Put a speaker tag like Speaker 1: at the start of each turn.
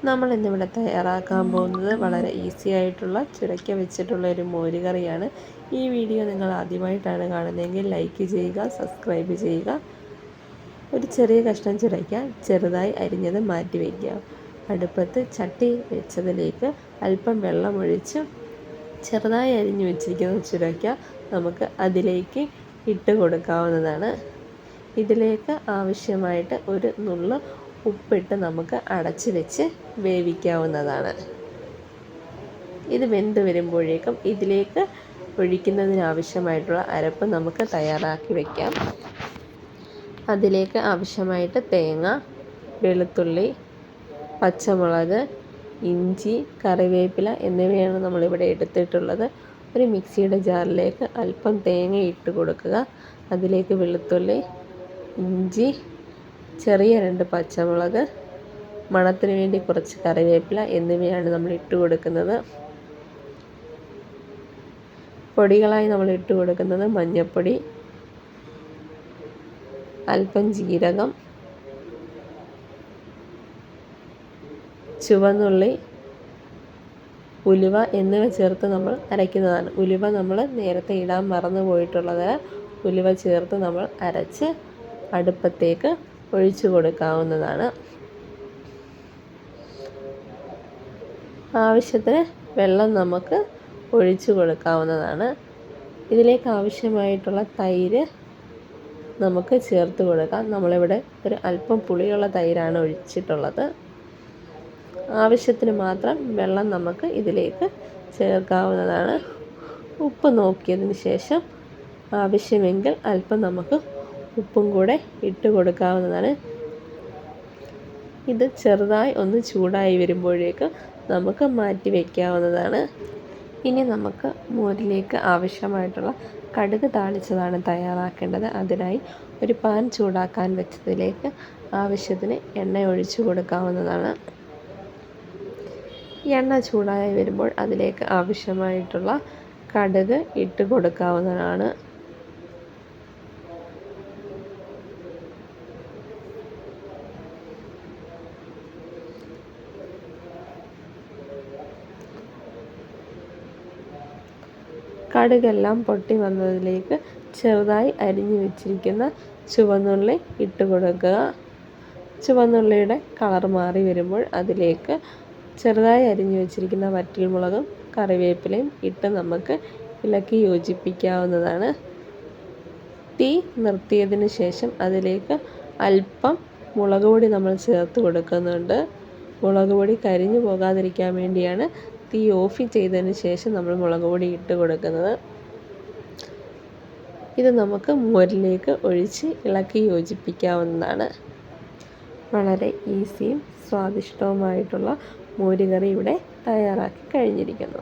Speaker 1: നമ്മൾ ഇന്നിവിടെ തയ്യാറാക്കാൻ പോകുന്നത് വളരെ ഈസി ആയിട്ടുള്ള ചുരക്ക വെച്ചിട്ടുള്ള ഒരു മോര് കറിയാണ്. ഈ വീഡിയോ നിങ്ങൾ ആദ്യമായിട്ടാണ് കാണുന്നതെങ്കിൽ ലൈക്ക് ചെയ്യുക, സബ്സ്ക്രൈബ് ചെയ്യുക. ഒരു ചെറിയ കഷ്ണം ചുരക്ക ചെറുതായി അരിഞ്ഞത് മാറ്റി വയ്ക്കുക. അടുപ്പത്ത് ചട്ടി വെച്ചതിലേക്ക് അല്പം വെള്ളമൊഴിച്ച് ചെറുതായി അരിഞ്ഞു വെച്ചിരിക്കുന്ന ചുരക്ക നമുക്ക് അതിലേക്ക് ഇട്ട് കൊടുക്കാവുന്നതാണ്. ഇതിലേക്ക് ആവശ്യമായിട്ട് ഒരു നുള്ള് ഉപ്പിട്ട് നമുക്ക് അടച്ച് വെച്ച് വേവിക്കാവുന്നതാണ്. ഇത് വെന്ത് വരുമ്പോഴേക്കും ഇതിലേക്ക് ഒഴിക്കുന്നതിനാവശ്യമായിട്ടുള്ള അരപ്പ് നമുക്ക് തയ്യാറാക്കി വയ്ക്കാം. അതിലേക്ക് ആവശ്യമായിട്ട് തേങ്ങ, വെളുത്തുള്ളി, പച്ചമുളക്, ഇഞ്ചി, കറിവേപ്പില എന്നിവയാണ് നമ്മളിവിടെ എടുത്തിട്ടുള്ളത്. ഒരു മിക്സിയുടെ ജാറിലേക്ക് അല്പം തേങ്ങ ഇട്ട് കൊടുക്കുക. അതിലേക്ക് വെളുത്തുള്ളി, ഇഞ്ചി, ചെറിയ 2 പച്ചമുളക്, മണത്തിന് വേണ്ടി കുറച്ച് കറിവേപ്പില എന്നിവയാണ് നമ്മൾ ഇട്ട് കൊടുക്കുന്നത്. പൊടികളായി നമ്മൾ ഇട്ട് കൊടുക്കുന്നത് മഞ്ഞൾപ്പൊടി, അല്പം ജീരകം, ചുവന്നുള്ളി, ഉലുവ എന്നിവ ചേർത്ത് നമ്മൾ അരയ്ക്കുന്നതാണ്. ഉലുവ നമ്മൾ നേരത്തെ ഇടാൻ മറന്നു പോയിട്ടുള്ളത്. ഉലുവ ചേർത്ത് നമ്മൾ അരച്ച് അടുപ്പത്തേക്ക് ഒഴിച്ചു കൊടുക്കാവുന്നതാണ്. ആവശ്യത്തിന് വെള്ളം നമുക്ക് ഒഴിച്ചു കൊടുക്കാവുന്നതാണ്. ഇതിലേക്ക് ആവശ്യമായിട്ടുള്ള തൈര് നമുക്ക് ചേർത്ത് കൊടുക്കാം. നമ്മളിവിടെ ഒരു അല്പം പുളിയുള്ള തൈരാണ് ഒഴിച്ചിട്ടുള്ളത്. ആവശ്യത്തിന് മാത്രം വെള്ളം നമുക്ക് ഇതിലേക്ക് ചേർക്കാവുന്നതാണ്. ഉപ്പ് നോക്കിയതിന് ശേഷം ആവശ്യമെങ്കിൽ അല്പം നമുക്ക് ഉപ്പും കൂടെ ഇട്ട് കൊടുക്കാവുന്നതാണ്. ഇത് ചെറുതായി ഒന്ന് ചൂടായി വരുമ്പോഴേക്കും നമുക്ക് മാറ്റി വയ്ക്കാവുന്നതാണ്. ഇനി നമുക്ക് മോരിലേക്ക് ആവശ്യമായിട്ടുള്ള കടുക് താളിച്ചതാണ് തയ്യാറാക്കേണ്ടത്. അതിനായി ഒരു പാൻ ചൂടാക്കാൻ വെച്ചതിലേക്ക് ആവശ്യത്തിന് എണ്ണ ഒഴിച്ചു കൊടുക്കാവുന്നതാണ്. എണ്ണ ചൂടായി വരുമ്പോൾ അതിലേക്ക് ആവശ്യമായിട്ടുള്ള കടുക് ഇട്ട് കൊടുക്കാവുന്നതാണ്. കടുകെല്ലാം പൊട്ടി വന്നതിലേക്ക് ചെറുതായി അരിഞ്ഞു വെച്ചിരിക്കുന്ന ചുവന്നുള്ളി ഇട്ട് കൊടുക്കുക. ചുവന്നുള്ളിയുടെ കളർ മാറി വരുമ്പോൾ അതിലേക്ക് ചെറുതായി അരിഞ്ഞു വെച്ചിരിക്കുന്ന വറ്റൽമുളകും കറിവേപ്പിലയും ഇട്ട് നമുക്ക് ഇളക്കി യോജിപ്പിക്കാവുന്നതാണ്. തീ നിർത്തിയതിന് ശേഷം അതിലേക്ക് അല്പം മുളക് പൊടി നമ്മൾ ചേർത്ത് കൊടുക്കുന്നുണ്ട്. മുളക് പൊടി കരിഞ്ഞു പോകാതിരിക്കാൻ വേണ്ടിയാണ് തീ ഓഫ് ചെയ്തതിന് ശേഷം നമ്മൾ മുളക് പൊടി ഇട്ട് കൊടുക്കുന്നത്. ഇത് നമുക്ക് മോരിലേക്ക് ഒഴിച്ച് ഇളക്കി യോജിപ്പിക്കാവുന്നതാണ്. വളരെ ഈസിയും സ്വാദിഷ്ടവുമായിട്ടുള്ള മോരുകറി ഇവിടെ തയ്യാറാക്കി കഴിഞ്ഞിരിക്കുന്നു.